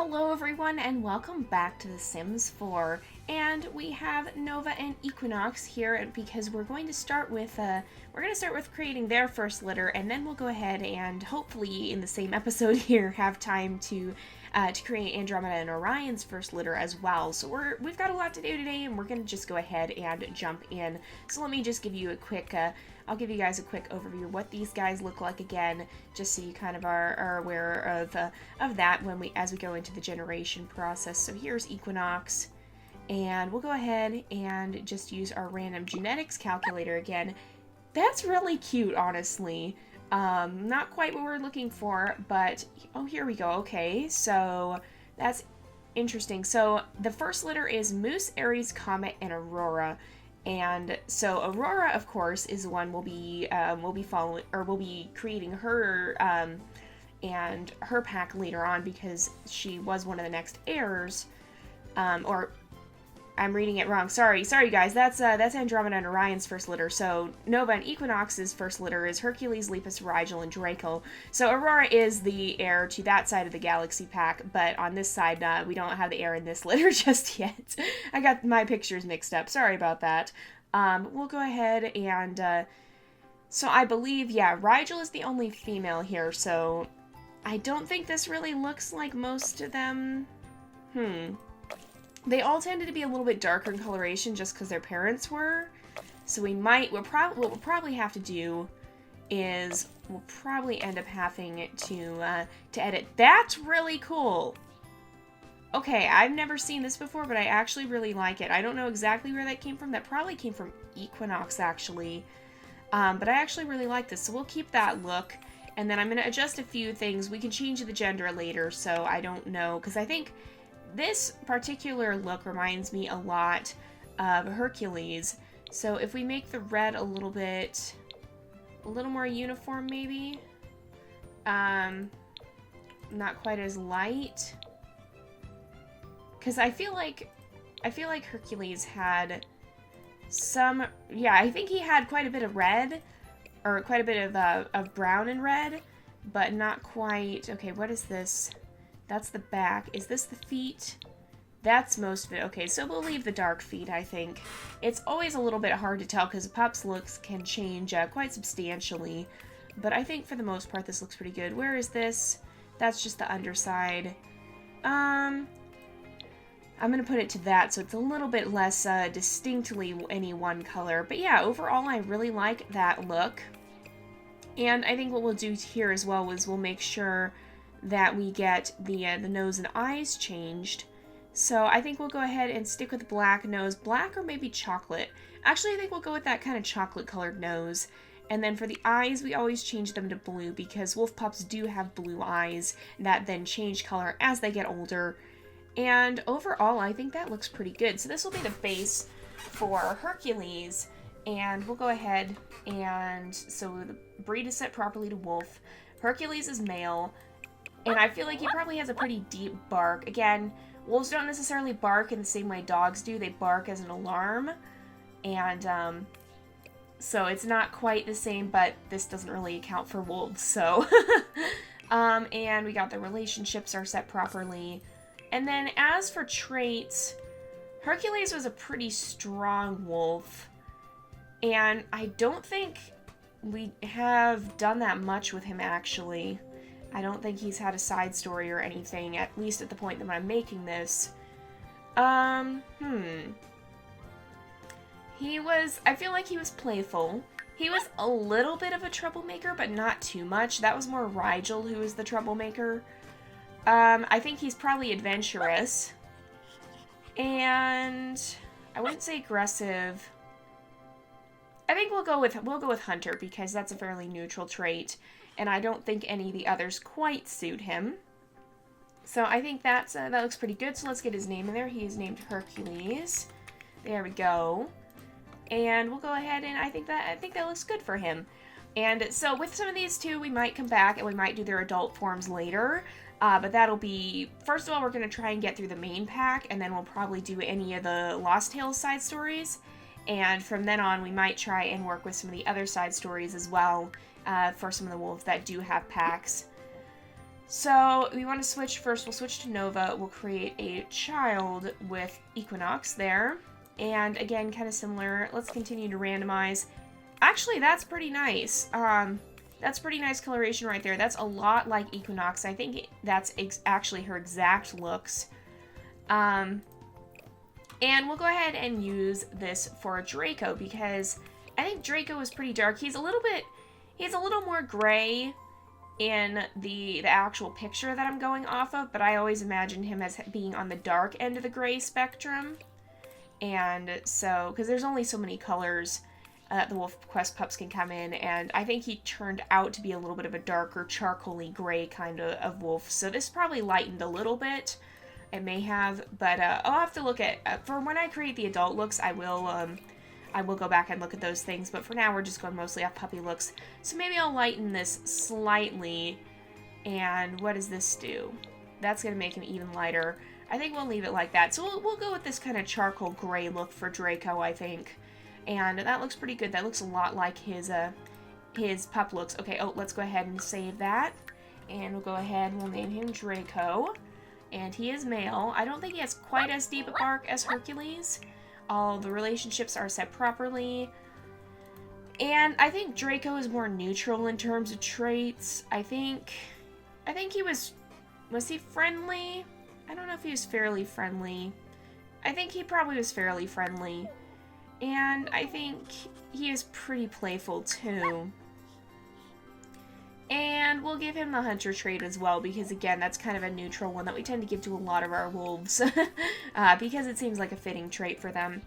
Hello everyone and welcome back to The Sims 4, and we have Nova and Equinox here because we're going to start with creating their first litter, and then we'll go ahead and hopefully in the same episode here have time to create Andromeda and Orion's first litter as well. So we've got a lot to do today, and we're going to just go ahead and jump in. So let me just give you a quick I'll give you guys a quick overview of what these guys look like again, just so you kind of are aware of that as we go into the generation process. So here's Equinox, and we'll go ahead and just use our random genetics calculator again. That's really cute, honestly. Not quite what we're looking for, but oh, here we go. Okay, so that's interesting. So the first litter is Moose, Aries, Comet, and Aurora. And so Aurora, of course, is the one we'll be following, or we'll be creating her and her pack later on, because she was one of the next heirs. Or I'm reading it wrong. Sorry guys. That's Andromeda and Orion's first litter. So Nova and Equinox's first litter is Hercules, Lepus, Rigel, and Draco. So Aurora is the heir to that side of the galaxy pack, but on this side, we don't have the heir in this litter just yet. I got my pictures mixed up. Sorry about that. We'll go ahead and, so I believe, yeah, Rigel is the only female here, so I don't think this really looks like most of them. They all tended to be a little bit darker in coloration just because their parents were. So what we'll probably have to do is we'll probably end up having to edit. That's really cool. Okay, I've never seen this before, but I actually really like it. I don't know exactly where that came from. That probably came from Equinox, actually. But I actually really like this, so we'll keep that look. And then I'm going to adjust a few things. We can change the gender later, so I don't know, because I think this particular look reminds me a lot of Hercules. So if we make the red a little more uniform, maybe. Not quite as light. Because I feel like Hercules had some, yeah, I think he had quite a bit of red, or quite a bit of brown and red, but not quite. Okay, what is this? That's the back. Is this the feet? That's most of it. Okay, so we'll leave the dark feet, I think. It's always a little bit hard to tell because a pup's looks can change quite substantially. But I think for the most part this looks pretty good. Where is this? That's just the underside. I'm going to put it to that so it's a little bit less distinctly any one color. But yeah, overall I really like that look. And I think what we'll do here as well is we'll make sure that we get the nose and eyes changed. So I think we'll go ahead and stick with black nose. Black or maybe chocolate. Actually, I think we'll go with that kind of chocolate colored nose. And then for the eyes, we always change them to blue because wolf pups do have blue eyes that then change color as they get older. And overall, I think that looks pretty good. So this will be the base for Hercules. And we'll go ahead and, so the breed is set properly to wolf. Hercules is male. And I feel like he probably has a pretty deep bark. Again, wolves don't necessarily bark in the same way dogs do. They bark as an alarm. And, so it's not quite the same, but this doesn't really account for wolves, so. And we got the relationships are set properly. And then as for traits, Hercules was a pretty strong wolf. And I don't think we have done that much with him, actually. I don't think he's had a side story or anything, at least at the point that I'm making this. I feel like he was playful. He was a little bit of a troublemaker, but not too much. That was more Rigel who was the troublemaker. I think he's probably adventurous. And I wouldn't say aggressive. I think we'll go with Hunter because that's a fairly neutral trait. And I don't think any of the others quite suit him. So I think that looks pretty good. So let's get his name in there. He is named Hercules. There we go. And we'll go ahead and I think that looks good for him. And so with some of these two, we might come back and we might do their adult forms later. But that'll be, first of all, we're going to try and get through the main pack. And then we'll probably do any of the Lost Tales side stories. And from then on, we might try and work with some of the other side stories as well. For some of the wolves that do have packs. So we want to switch first. We'll switch to Nova. We'll create a child with Equinox there. And again, kind of similar. Let's continue to randomize. Actually, that's pretty nice. That's pretty nice coloration right there. That's a lot like Equinox. I think that's actually her exact looks. And we'll go ahead and use this for Draco because I think Draco is pretty dark. He's a little more gray in the actual picture that I'm going off of, but I always imagined him as being on the dark end of the gray spectrum. And so, because there's only so many colors the WolfQuest pups can come in, and I think he turned out to be a little bit of a darker, charcoaly gray kind of wolf. So this probably lightened a little bit. It may have, but I'll have to look at, for when I create the adult looks, I will go back and look at those things, but for now we're just going mostly off puppy looks. So maybe I'll lighten this slightly, and what does this do? That's going to make him even lighter. I think we'll leave it like that. So we'll go with this kind of charcoal gray look for Draco, I think. And that looks pretty good. That looks a lot like his pup looks. Okay, let's go ahead and save that. And we'll go ahead and we'll name him Draco. And he is male. I don't think he has quite as deep a bark as Hercules. All the relationships are set properly. And I think Draco is more neutral in terms of traits. I think he was he friendly? I don't know if he was fairly friendly. I think he probably was fairly friendly. And I think he is pretty playful too. And we'll give him the hunter trait as well, because again, that's kind of a neutral one that we tend to give to a lot of our wolves, because it seems like a fitting trait for them.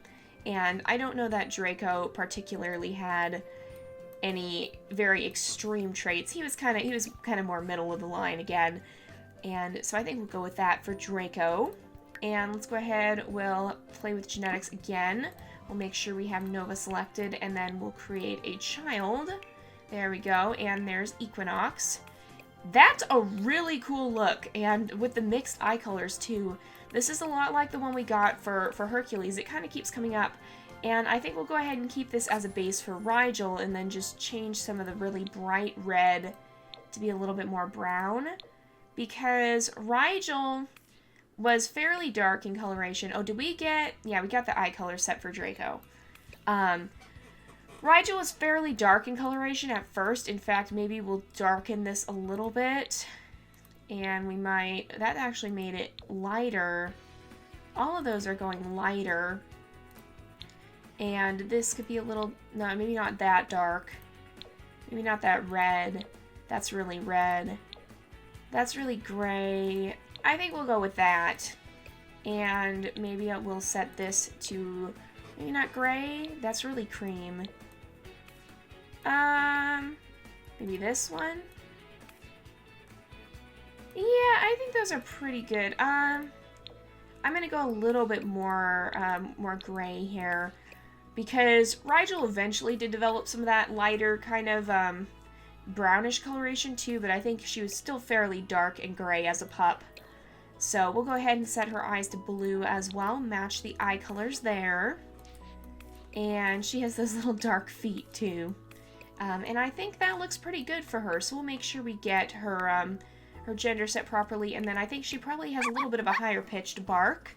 And I don't know that Draco particularly had any very extreme traits. He was kind of more middle of the line again. And so I think we'll go with that for Draco. And let's go ahead, we'll play with genetics again. We'll make sure we have Nova selected, and then we'll create a child. There we go, and there's Equinox. That's a really cool look, and with the mixed eye colors too. This is a lot like the one we got for Hercules. It kind of keeps coming up, and I think we'll go ahead and keep this as a base for Rigel, and then just change some of the really bright red to be a little bit more brown, because Rigel was fairly dark in coloration. Oh, did we get... Yeah, we got the eye color set for Draco. Rigel was fairly dark in coloration at first. In fact, maybe we'll darken this a little bit. And we might... That actually made it lighter. All of those are going lighter. And this could be a little... No, maybe not that dark. Maybe not that red. That's really red. That's really gray. I think we'll go with that. And maybe I will set this to... Maybe not gray. That's really cream. Maybe this one? Yeah, I think those are pretty good. I'm gonna go a little bit more, more gray here, because Rigel eventually did develop some of that lighter kind of, brownish coloration too, but I think she was still fairly dark and gray as a pup. So we'll go ahead and set her eyes to blue as well, match the eye colors there. And she has those little dark feet too. And I think that looks pretty good for her, so we'll make sure we get her her gender set properly, and then I think she probably has a little bit of a higher pitched bark.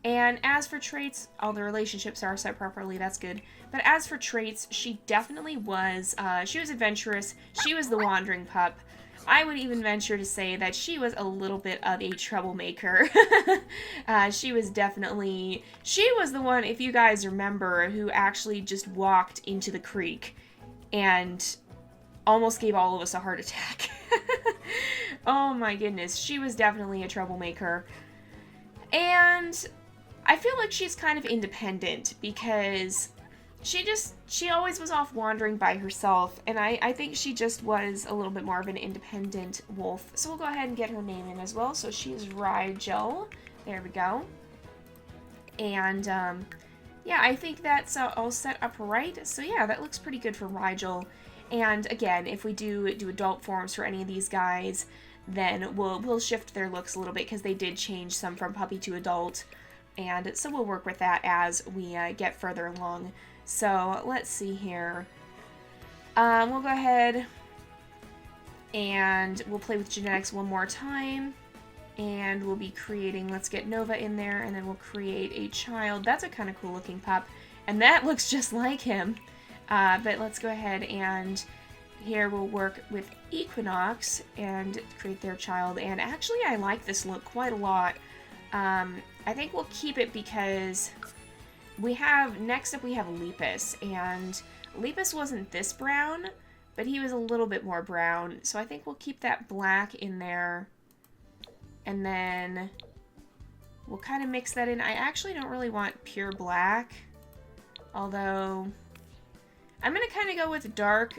And as for traits, all the relationships are set properly, that's good. But as for traits, she definitely was, she was adventurous, she was the wandering pup. I would even venture to say that she was a little bit of a troublemaker. She was the one, if you guys remember, who actually just walked into the creek and almost gave all of us a heart attack. Oh my goodness, she was definitely a troublemaker. And I feel like she's kind of independent, because she always was off wandering by herself, and I think she just was a little bit more of an independent wolf. So we'll go ahead and get her name in as well. So she's Rigel. There we go. And yeah, I think that's all set up right. So yeah, that looks pretty good for Rigel. And again, if we do adult forms for any of these guys, then we'll shift their looks a little bit, because they did change some from puppy to adult. And so we'll work with that as we get further along. So let's see here. We'll go ahead And we'll play with genetics one more time. And we'll be creating, let's get Nova in there, and then we'll create a child. That's a kind of cool looking pup. And that looks just like him. But let's go ahead and here we'll work with Equinox and create their child. And actually I like this look quite a lot. I think we'll keep it because we have, next up we have Lepus. And Lepus wasn't this brown, but he was a little bit more brown. So I think we'll keep that black in there. And then we'll kind of mix that in. I actually don't really want pure black. Although, I'm going to kind of go with dark,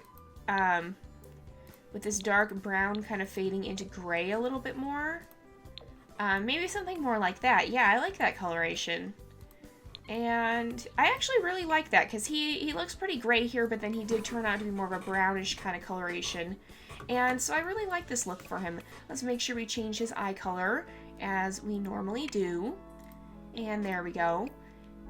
with this dark brown kind of fading into gray a little bit more. Maybe something more like that. Yeah, I like that coloration. And I actually really like that because he looks pretty gray here, but then he did turn out to be more of a brownish kind of coloration. And so I really like this look for him. Let's make sure we change his eye color as we normally do. And there we go.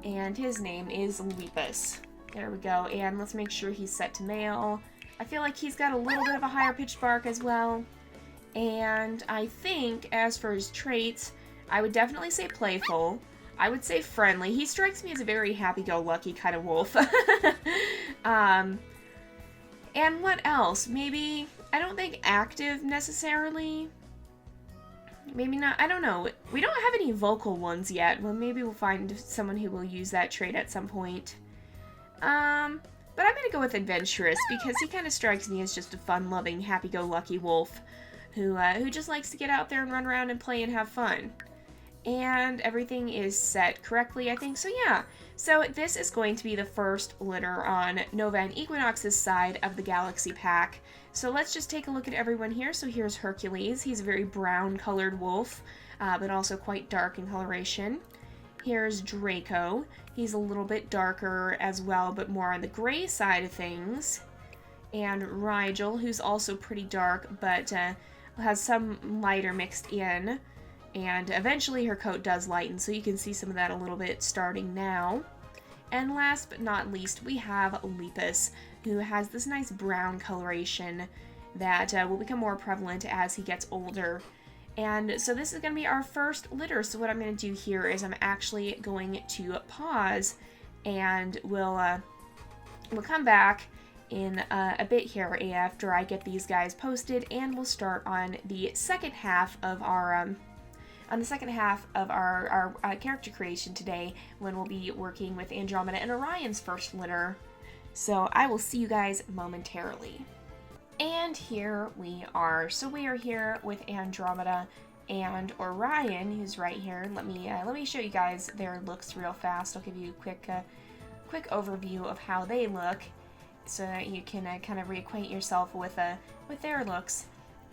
And his name is Lepus. There we go. And let's make sure he's set to male. I feel like he's got a little bit of a higher pitched bark as well. And I think as for his traits, I would definitely say playful. I would say friendly. He strikes me as a very happy-go-lucky kind of wolf. And what else? Maybe, I don't think active necessarily. Maybe not, I don't know. We don't have any vocal ones yet. Well, maybe we'll find someone who will use that trait at some point. But I'm gonna go with adventurous because he kind of strikes me as just a fun-loving, happy-go-lucky wolf who just likes to get out there and run around and play and have fun. And everything is set correctly, I think. So yeah, so this is going to be the first litter on Nova and Equinox's side of the Galaxy Pack. So let's just take a look at everyone here. So here's Hercules. He's a very brown colored wolf, but also quite dark in coloration. Here's Draco. He's a little bit darker as well, but more on the gray side of things. And Rigel, who's also pretty dark, but has some lighter mixed in. And eventually her coat does lighten, so you can see some of that a little bit starting now. And last but not least, we have Lepus, who has this nice brown coloration that will become more prevalent as he gets older. And so this is going to be our first litter, so what I'm going to do here is I'm actually going to pause, and we'll come back in a bit here after I get these guys posted, and we'll start on the second half of our character creation today, when we'll be working with Andromeda and Orion's first litter. So I will see you guys momentarily. And here we are. So we are here with Andromeda and Orion, who's right here. Let me show you guys their looks real fast. I'll give you a quick overview of how they look, so that you can kind of reacquaint yourself with their looks.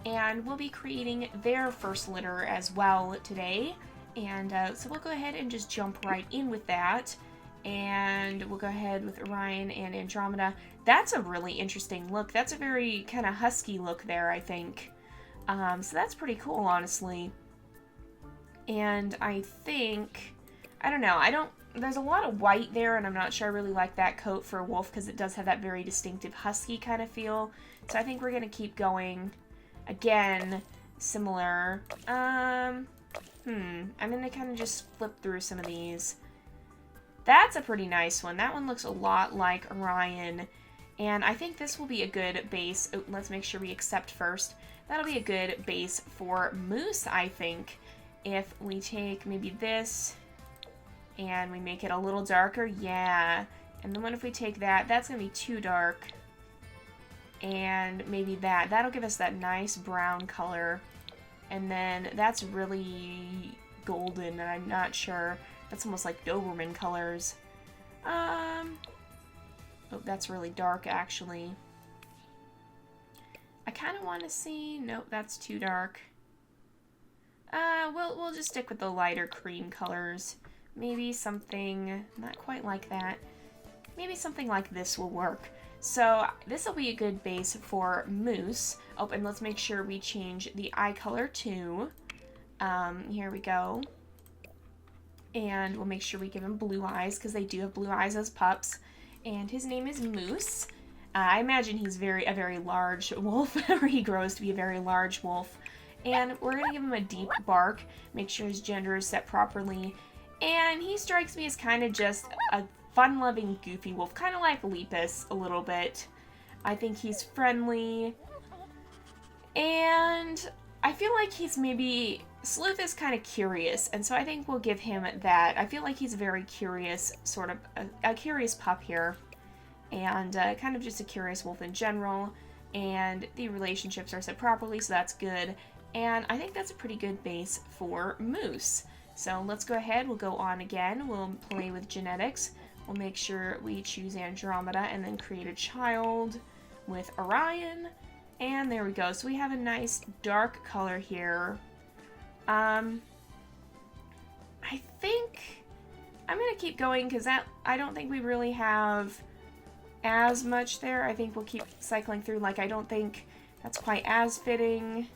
And we'll be creating their first litter as well today. And so we'll go ahead and just jump right in with that. And we'll go ahead with Orion and Andromeda. That's a really interesting look. That's a very kind of husky look there, I think. So that's pretty cool, honestly. And I think, I don't know, there's a lot of white there, and I'm not sure I really like that coat for a wolf because it does have that very distinctive husky kind of feel. So I think we're going to keep going. Again, similar. I'm going to kind of just flip through some of these. That's a pretty nice one. That one looks a lot like Orion. And I think this will be a good base. Oh, let's make sure we accept first. That'll be a good base for Moose, I think. If we take maybe this and we make it a little darker. Yeah. And then what if we take that? That's going to be too dark. And maybe that'll give us that nice brown color. And then that's really golden, and I'm not sure. That's almost like Doberman colors. Oh, that's really dark, actually. I kind of want to see... Nope, that's too dark. We'll just stick with the lighter cream colors. Maybe something not quite like that. Maybe something like this will work. So this will be a good base for Moose. Oh, and let's make sure we change the eye color too. Here we go. And we'll make sure we give him blue eyes, because they do have blue eyes as pups. And his name is Moose. I imagine he's a very large wolf, or he grows to be a very large wolf. And we're going to give him a deep bark, make sure his gender is set properly. And he strikes me as kind of just a fun-loving, goofy wolf, kind of like Lepus a little bit. I think he's friendly. And I feel like he's maybe... Sleuth is kind of curious, and so I think we'll give him that. I feel like he's a very curious, sort of, a curious pup here. And kind of just a curious wolf in general. And the relationships are set properly, so that's good. And I think that's a pretty good base for Moose. So let's go ahead, we'll go on again, we'll play with genetics. We'll make sure we choose Andromeda and then create a child with Orion. And there we go. So we have a nice dark color here. I think I'm going to keep going because I don't think we really have as much there. I think we'll keep cycling through. Like, I don't think that's quite as fitting.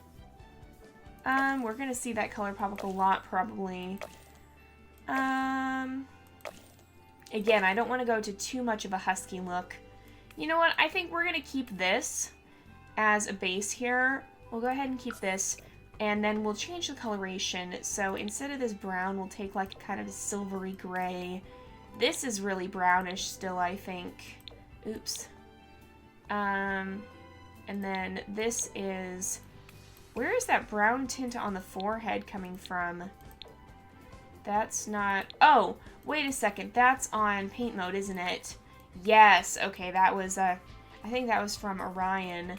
We're going to see that color pop up a lot, probably. Again, I don't want to go to too much of a husky look. You know what? I think we're going to keep this as a base here. We'll go ahead and keep this, and then we'll change the coloration. So instead of this brown, we'll take like kind of a silvery gray. This is really brownish still, I think. Oops. And then this is... Where is that brown tint on the forehead coming from? That's not... Oh, wait a second. That's on paint mode, isn't it? Yes. Okay, that was... I think that was from Orion.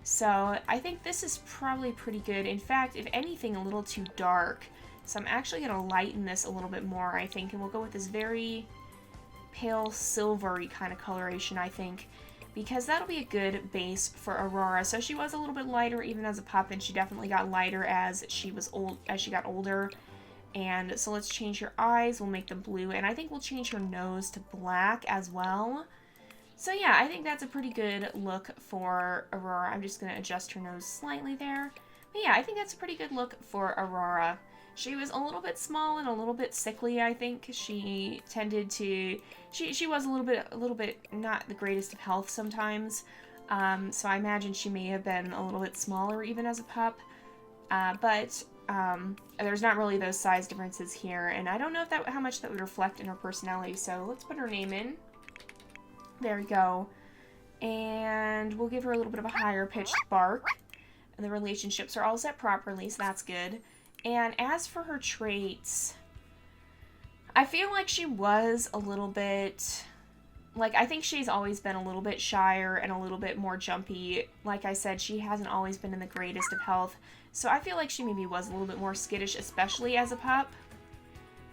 So I think this is probably pretty good. In fact, if anything, a little too dark. So I'm actually going to lighten this a little bit more, I think. And we'll go with this very pale silvery kind of coloration, I think. Because that'll be a good base for Aurora. So she was a little bit lighter even as a pup, and she definitely got lighter as she got older. And so let's change her eyes. We'll make them blue, and I think we'll change her nose to black as well. So yeah, I think that's a pretty good look for Aurora. I'm just going to adjust her nose slightly there. But yeah, I think that's a pretty good look for Aurora. She was a little bit small and a little bit sickly, I think. She tended to... She was a little bit not the greatest of health sometimes. So I imagine she may have been a little bit smaller even as a pup. But there's not really those size differences here. And I don't know if how much that would reflect in her personality. So let's put her name in. There we go. And we'll give her a little bit of a higher pitched bark. And the relationships are all set properly, so that's good. And as for her traits, I feel like she was a little bit, like, I think she's always been a little bit shyer and a little bit more jumpy. Like I said, she hasn't always been in the greatest of health. So I feel like she maybe was a little bit more skittish, especially as a pup.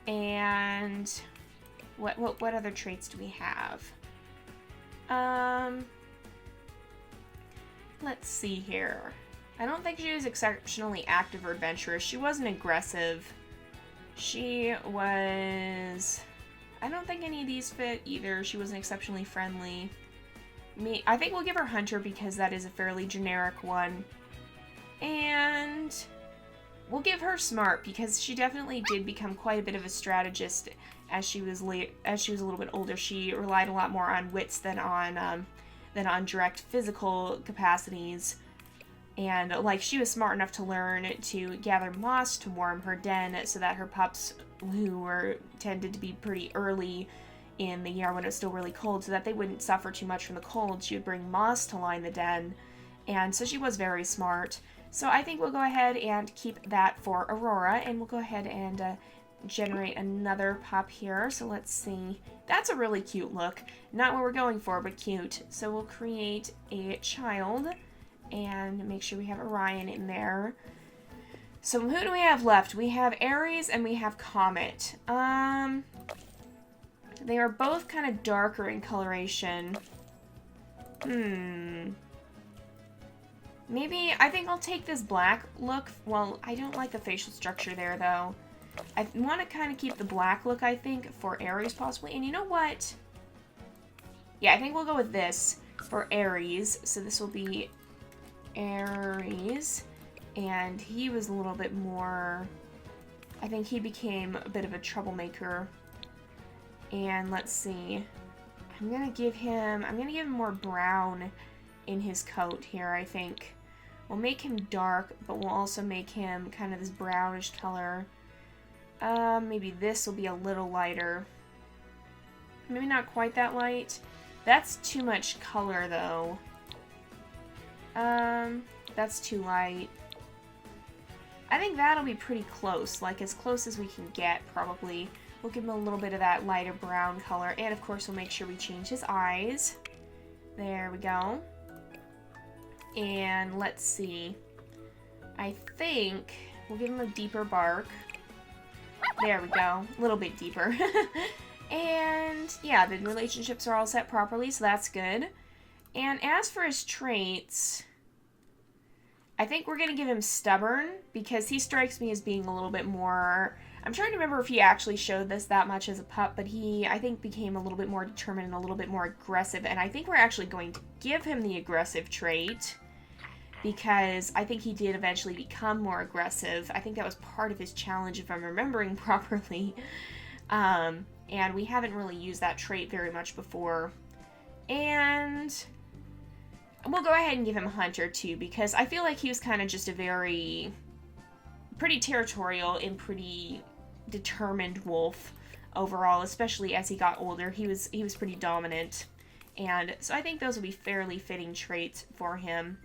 And what other traits do we have? Let's see here. I don't think she was exceptionally active or adventurous. She wasn't aggressive. She was... I don't think any of these fit either. She wasn't exceptionally friendly. I think we'll give her Hunter because that is a fairly generic one. And we'll give her Smart because she definitely did become quite a bit of a strategist as she was a little bit older. She relied a lot more on wits than on direct physical capacities. And, like, she was smart enough to learn to gather moss to warm her den so that her pups, who tended to be pretty early in the year when it was still really cold, so that they wouldn't suffer too much from the cold, she would bring moss to line the den. And so she was very smart. So I think we'll go ahead and keep that for Aurora, and we'll go ahead and generate another pup here. So let's see. That's a really cute look. Not what we're going for, but cute. So we'll create a child. And make sure we have Orion in there. So who do we have left? We have Aries and we have Comet. They are both kind of darker in coloration. Maybe, I think I'll take this black look. Well, I don't like the facial structure there, though. I want to kind of keep the black look, I think, for Aries, possibly. And you know what? Yeah, I think we'll go with this for Aries. So this will be Aries, and he was a little bit more, I think he became a bit of a troublemaker. And let's see, I'm gonna give him more brown in his coat here, I think. We'll make him dark, but we'll also make him kind of this brownish color. Maybe this will be a little lighter. Maybe not quite that light. That's too much color, though. That's too light. I think that'll be pretty close, like as close as we can get, probably. We'll give him a little bit of that lighter brown color, and of course we'll make sure we change his eyes. There we go. And let's see. I think we'll give him a deeper bark. There we go. A little bit deeper. And yeah, the relationships are all set properly, so that's good. And as for his traits, I think we're going to give him stubborn, because he strikes me as being a little bit more... I'm trying to remember if he actually showed this that much as a pup, but he, I think, became a little bit more determined and a little bit more aggressive, and I think we're actually going to give him the aggressive trait, because I think he did eventually become more aggressive. I think that was part of his challenge, if I'm remembering properly. And we haven't really used that trait very much before. And we'll go ahead and give him Hunter, too, because I feel like he was kind of just a pretty territorial and pretty determined wolf overall, especially as he got older. He was pretty dominant. And so I think those will be fairly fitting traits for him.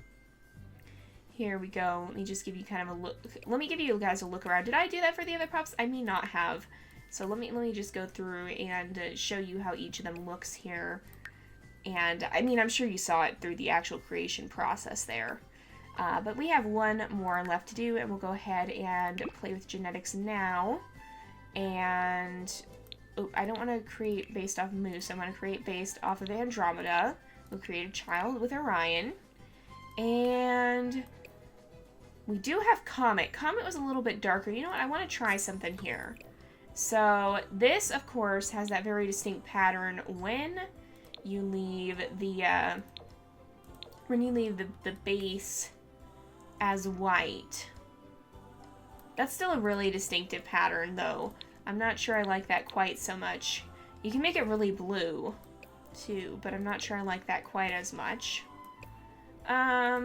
Here we go. Let me just give you kind of a look. Let me give you guys a look around. Did I do that for the other pups? I may not have. So let me just go through and show you how each of them looks here. And I mean, I'm sure you saw it through the actual creation process there. But we have one more left to do, and we'll go ahead and play with genetics now. And I don't want to create based off Moose. I want to create based off of Andromeda. We'll create a child with Orion. And we do have Comet. Comet was a little bit darker. You know what? I want to try something here. So this, of course, has that very distinct pattern when you leave the base as white. That's still a really distinctive pattern, though. I'm not sure I like that quite so much. You can make it really blue, too, but I'm not sure I like that quite as much. I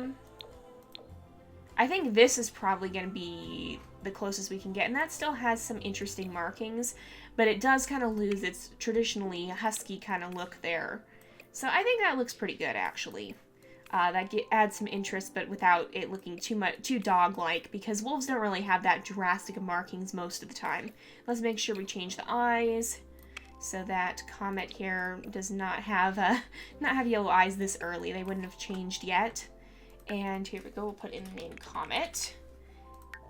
think this is probably going to be the closest we can get, and that still has some interesting markings, but it does kind of lose its traditionally husky kind of look there. So I think that looks pretty good, actually. That adds some interest, but without it looking too dog-like, because wolves don't really have that drastic of markings most of the time. Let's make sure we change the eyes so that Comet here does not have yellow eyes this early. They wouldn't have changed yet. And here we go. We'll put in the name Comet.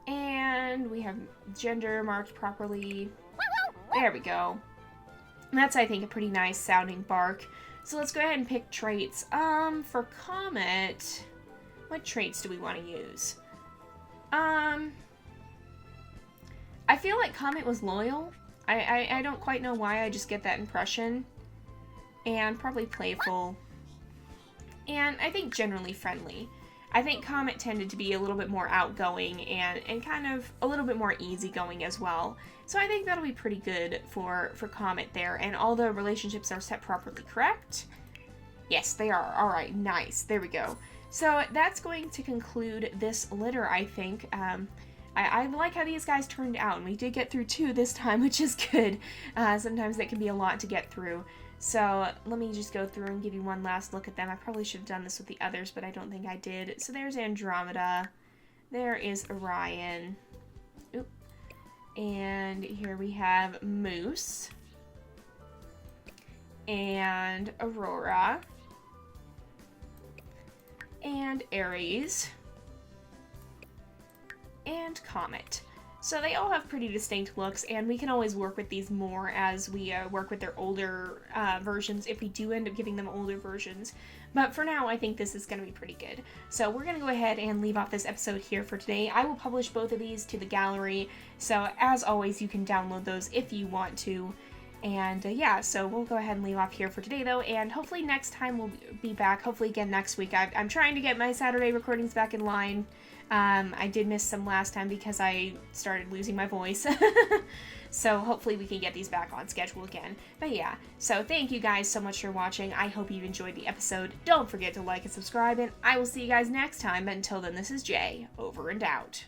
And we have gender marked properly. There we go. And that's, I think, a pretty nice sounding bark. So let's go ahead and pick traits. For Comet, what traits do we want to use? I feel like Comet was loyal. I don't quite know why, I just get that impression. And probably playful. And I think generally friendly. I think Comet tended to be a little bit more outgoing and kind of a little bit more easygoing as well. So I think that'll be pretty good for Comet there. And all the relationships are set properly, correct? Yes, they are. All right, nice. There we go. So that's going to conclude this litter, I think. I like how these guys turned out, and we did get through 2 this time, which is good. Sometimes that can be a lot to get through. So let me just go through and give you one last look at them. I probably should have done this with the others, but I don't think I did. So there's Andromeda. There is Orion. Oop. And here we have Moose. And Aurora. And Aries. And Comet. So they all have pretty distinct looks, and we can always work with these more as we work with their older versions, if we do end up giving them older versions. But for now, I think this is going to be pretty good. So we're going to go ahead and leave off this episode here for today. I will publish both of these to the gallery, so as always, you can download those if you want to. And yeah, so we'll go ahead and leave off here for today, though, and hopefully next time we'll be back, hopefully again next week. I'm trying to get my Saturday recordings back in line. I did miss some last time because I started losing my voice. So hopefully we can get these back on schedule again. But yeah, so thank you guys so much for watching. I hope you enjoyed the episode. Don't forget to like and subscribe, and I will see you guys next time. But until then, this is Jay, over and out.